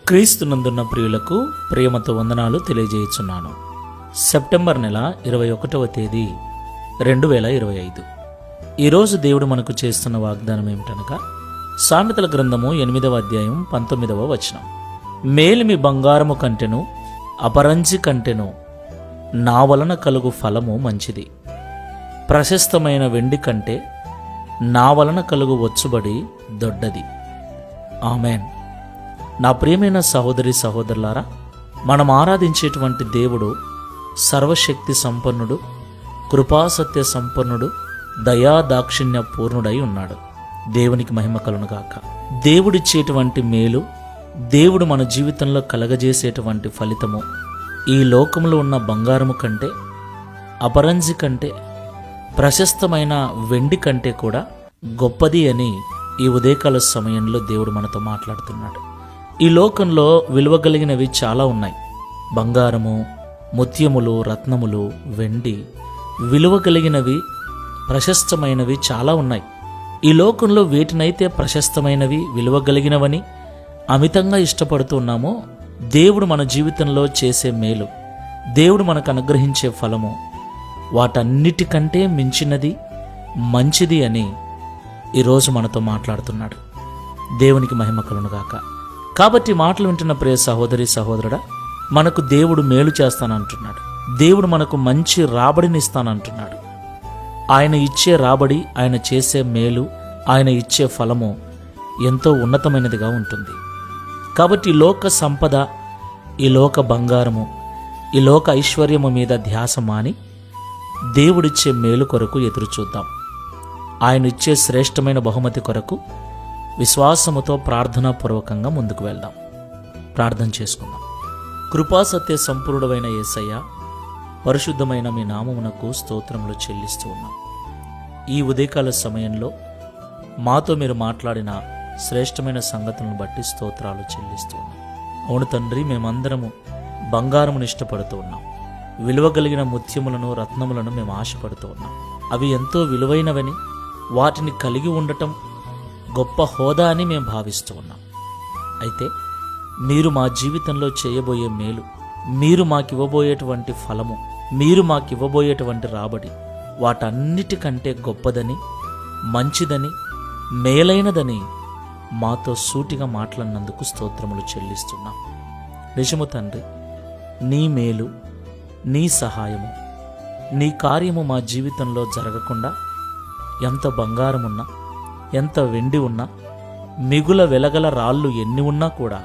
క్రీస్తునందున్న ప్రియులకు ప్రేమతో వందనాలు తెలియజేయుచున్నాను. సెప్టెంబర్ నెల 21వ తేదీ 2025. ఈరోజు దేవుడు మనకు చేస్తున్న వాగ్దానం ఏమిటనగా సామెతల గ్రంథము 8వ అధ్యాయం 19వ వచనం. మేలిమి బంగారము కంటెను అపరంజి కంటెను నా వలన కలుగు ఫలము మంచిది. ప్రశస్తమైన వెండి కంటే నా వలన కలుగు వచ్చుబడి దొడ్డది. ఆమెన్. నా ప్రియమైన సహోదరి సహోదరులారా, మనం ఆరాధించేటువంటి దేవుడు సర్వశక్తి సంపన్నుడు, కృపాసత్య సంపన్నుడు, దయా దాక్షిణ్య పూర్ణుడై ఉన్నాడు. దేవునికి మహిమ కలుగునుగాక. దేవుడిచ్చేటువంటి మేలు, దేవుడు మన జీవితంలో కలగజేసేటువంటి ఫలితము ఈ లోకంలో ఉన్న బంగారము కంటే, అపరంజి కంటే, ప్రశస్తమైన వెండి కంటే కూడా గొప్పది అని ఈ ఉదయకాల సమయంలో దేవుడు మనతో మాట్లాడుతున్నాడు. ఈ లోకంలో విలువ కలిగినవి చాలా ఉన్నాయి. బంగారము, ముత్యములు, రత్నములు, వెండి, విలువ కలిగినవి, ప్రశస్తమైనవి చాలా ఉన్నాయి. ఈ లోకంలో వేటినైతే ప్రశస్తమైనవి, విలువ కలిగినవని అమితంగా ఇష్టపడుతున్నామో, దేవుడు మన జీవితంలో చేసే మేలు, దేవుడు మనకు అనుగ్రహించే ఫలము వాటన్నిటికంటే మించినది, మంచిది అని ఈరోజు మనతో మాట్లాడుతున్నాడు. దేవునికి మహిమ కలుగునుగాక. కాబట్టి మాటలు వింటున్న ప్రియ సహోదరి సహోదరుడా, మనకు దేవుడు మేలు చేస్తానంటున్నాడు. దేవుడు మనకు మంచి రాబడిని ఇస్తానంటున్నాడు. ఆయన ఇచ్చే రాబడి, ఆయన చేసే మేలు, ఆయన ఇచ్చే ఫలము ఎంతో ఉన్నతమైనదిగా ఉంటుంది. కాబట్టి ఈ లోక సంపద, ఈ లోక బంగారము, ఈ లోక ఐశ్వర్యము మీద ధ్యాస మాని దేవుడిచ్చే మేలు కొరకు ఎదురు చూద్దాం. ఆయన ఇచ్చే శ్రేష్టమైన బహుమతి కొరకు విశ్వాసముతో ప్రార్థనాపూర్వకంగా ముందుకు వెళ్దాం. ప్రార్థన చేసుకుందాం. కృపాసత్య సంపూర్ణుడైన యేసయ్య, పరిశుద్ధమైన మీ నామమునకు స్తోత్రములు చెల్లిస్తూ ఉన్నాం. ఈ ఉదయకాల సమయంలో మాతో మీరు మాట్లాడిన శ్రేష్టమైన సంగతులను బట్టి స్తోత్రాలు చెల్లిస్తూ ఉన్నాం. అవును తండ్రి, మేమందరము బంగారమును ఇష్టపడుతూ ఉన్నాం. విలువ కలిగిన ముత్యములను, రత్నములను మేము ఆశపడుతూ ఉన్నాం. అవి ఎంతో విలువైనవని, వాటిని కలిగి ఉండటం గొప్ప హోదా అని మేము భావిస్తూ ఉన్నాం. అయితే మీరు మా జీవితంలో చేయబోయే మేలు, మీరు మాకివ్వబోయేటువంటి ఫలము, మీరు మాకివ్వబోయేటువంటి రాబడి వాటన్నిటికంటే గొప్పదని, మంచిదని, మేలైనదని మాతో సూటిగా మాట్లాడినందుకు స్తోత్రములు చెల్లిస్తున్నాం. నిజము తండ్రి, నీ మేలు, నీ సహాయము, నీ కార్యము మా జీవితంలో జరగకుండా ఎంత బంగారమున్నా, ఎంత వెండి ఉన్నా, మిగుల వెలగల రాళ్ళు ఎన్ని ఉన్నా కూడా